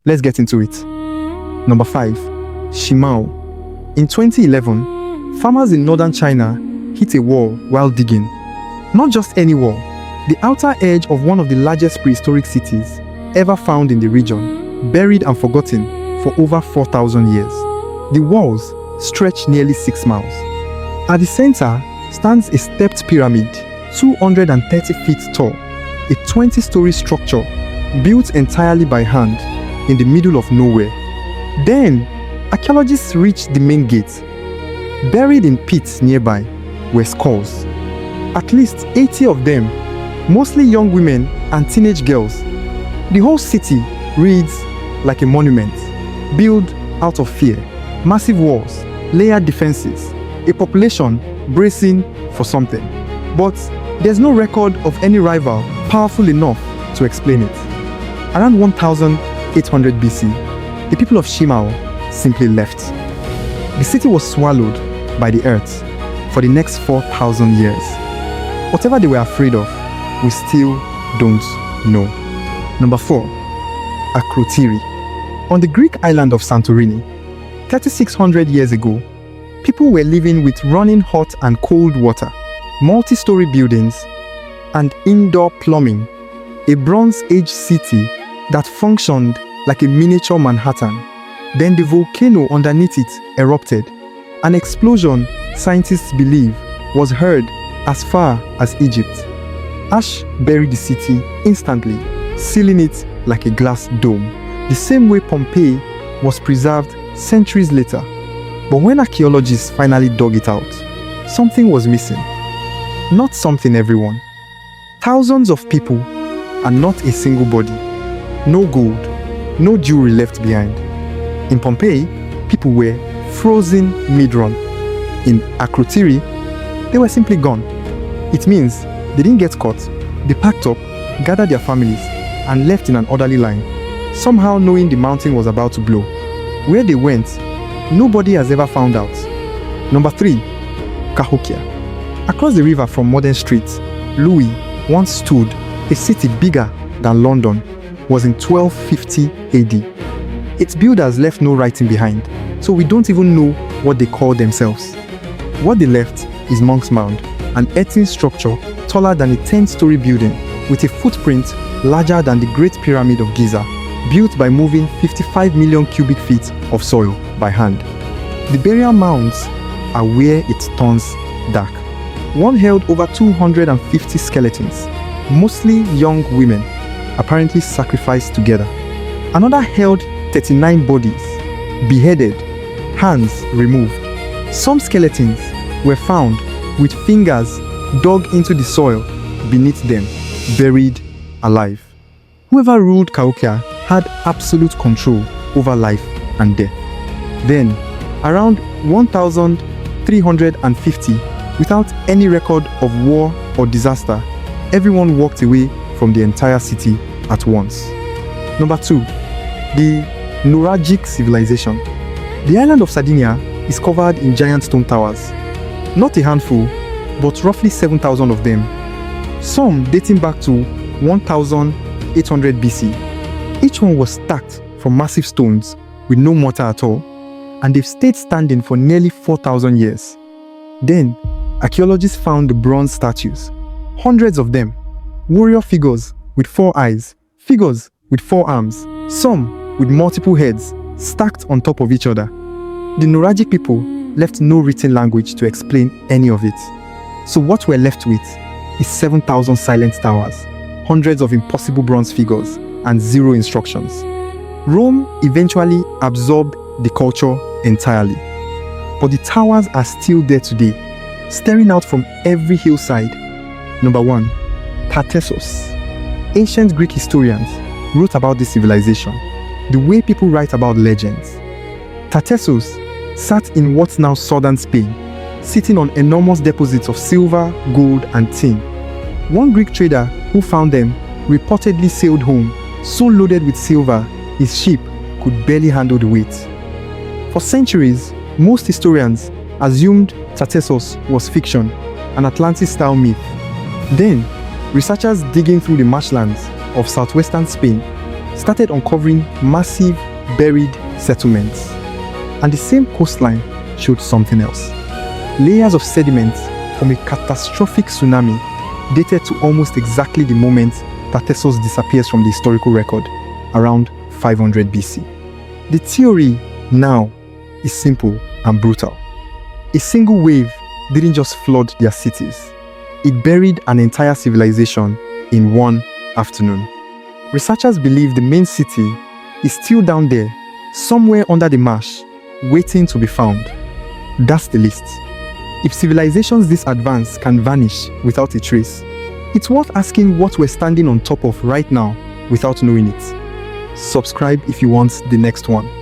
Let's get into it. Number 5. Shimao. In 2011, farmers in northern China hit a wall while digging. Not just any wall, the outer edge of one of the largest prehistoric cities ever found in the region, buried and forgotten for over 4,000 years. The walls stretch nearly 6 miles. At the center stands a stepped pyramid, 230 feet tall, a 20-story structure built entirely by hand in the middle of nowhere. Then, archaeologists reached the main gate. Buried in pits nearby were skulls. At least 80 of them, mostly young women and teenage girls. The whole city reads like a monument, built out of fear. Massive walls, layered defenses, a population bracing for something. But there's no record of any rival powerful enough to explain it. Around 1800 BC, the people of Shimao simply left. The city was swallowed by the earth for the next 4,000 years. Whatever they were afraid of, we still don't know. Number 4. Akrotiri. On the Greek island of Santorini, 3,600 years ago, people were living with running hot and cold water, multi-story buildings, and indoor plumbing. A Bronze Age city that functioned like a miniature Manhattan. Then the volcano underneath it erupted. An explosion scientists believe was heard as far as Egypt. Ash buried the city instantly, sealing it like a glass dome, the same way Pompeii was preserved centuries later. But when archaeologists finally dug it out, something was missing. Not something, everyone. Thousands of people and not a single body. No gold, no jewelry left behind. In Pompeii, people were frozen mid-run. In Akrotiri, they were simply gone. It means they didn't get caught. They packed up, gathered their families, and left in an orderly line, somehow knowing the mountain was about to blow. Where they went, nobody has ever found out. Number 3. Cahokia. Across the river from modern streets, Louis once stood. A city bigger than London was in 1250 AD. Its builders left no writing behind, so we don't even know what they called themselves. What they left is Monk's Mound, an earthen structure taller than a 10-story building with a footprint larger than the Great Pyramid of Giza, built by moving 55 million cubic feet of soil by hand. The burial mounds are where it turns dark. One held over 250 skeletons, mostly young women, apparently sacrificed together. Another held 39 bodies, beheaded, hands removed. Some skeletons were found with fingers dug into the soil beneath them, buried alive. Whoever ruled Cahokia had absolute control over life and death. Then, around 1350, without any record of war or disaster, everyone walked away from the entire city at once. Number 2. The Nuragic civilization. The island of Sardinia is covered in giant stone towers. Not a handful, but roughly 7,000 of them. Some dating back to 1800 BC. Each one was stacked from massive stones with no mortar at all, and they've stayed standing for nearly 4,000 years. Then, archaeologists found the bronze statues. Hundreds of them. Warrior figures with 4 eyes, figures with 4 arms, some with multiple heads stacked on top of each other. The Nuragic people left no written language to explain any of it. So what we're left with is 7,000 silent towers, hundreds of impossible bronze figures, and 0 instructions. Rome eventually absorbed the culture entirely. But the towers are still there today, staring out from every hillside. Number 1. Tartessos. Ancient Greek historians wrote about this civilization, the way people write about legends. Tartessos sat in what's now southern Spain, sitting on enormous deposits of silver, gold, and tin. One Greek trader who found them reportedly sailed home so loaded with silver his ship could barely handle the weight. For centuries, most historians assumed Tartessos was fiction, an Atlantis-style myth. Then, researchers digging through the marshlands of southwestern Spain started uncovering massive buried settlements. And the same coastline showed something else. Layers of sediment from a catastrophic tsunami dated to almost exactly the moment Tartessos disappears from the historical record, around 500 BC. The theory now is simple and brutal. A single wave didn't just flood their cities. It buried an entire civilization in one afternoon. Researchers believe the main city is still down there, somewhere under the marsh, waiting to be found. That's the list. If civilizations this advanced can vanish without a trace, it's worth asking what we're standing on top of right now without knowing it. Subscribe if you want the next one.